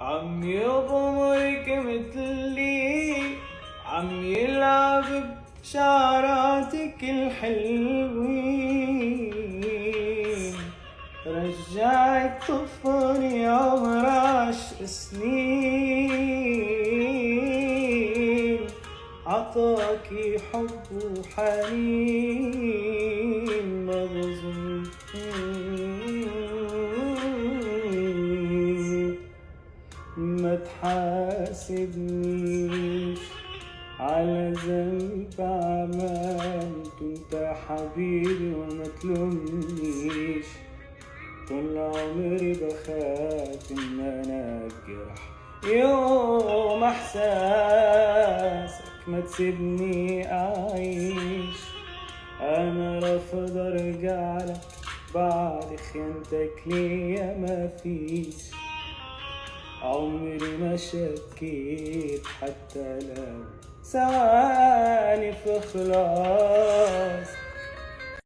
عم يغمرك مثلي، عم يلعب بشعراتك الحلوين، رجعك طفولي عمر 10 سنين، عطاكي حب وحنين مظلوم. ما تحاسبنيش على ذنب عملته انت حبيبي، وما تلومنيش، طول عمري بخاف ان انا اجرح يوم احساسك، ما تسيبني اعيش، انا رافض ارجعلك بعد خيانتك ليا، ما فيش عمري ما شكيت حتى لو ثواني في خلاص،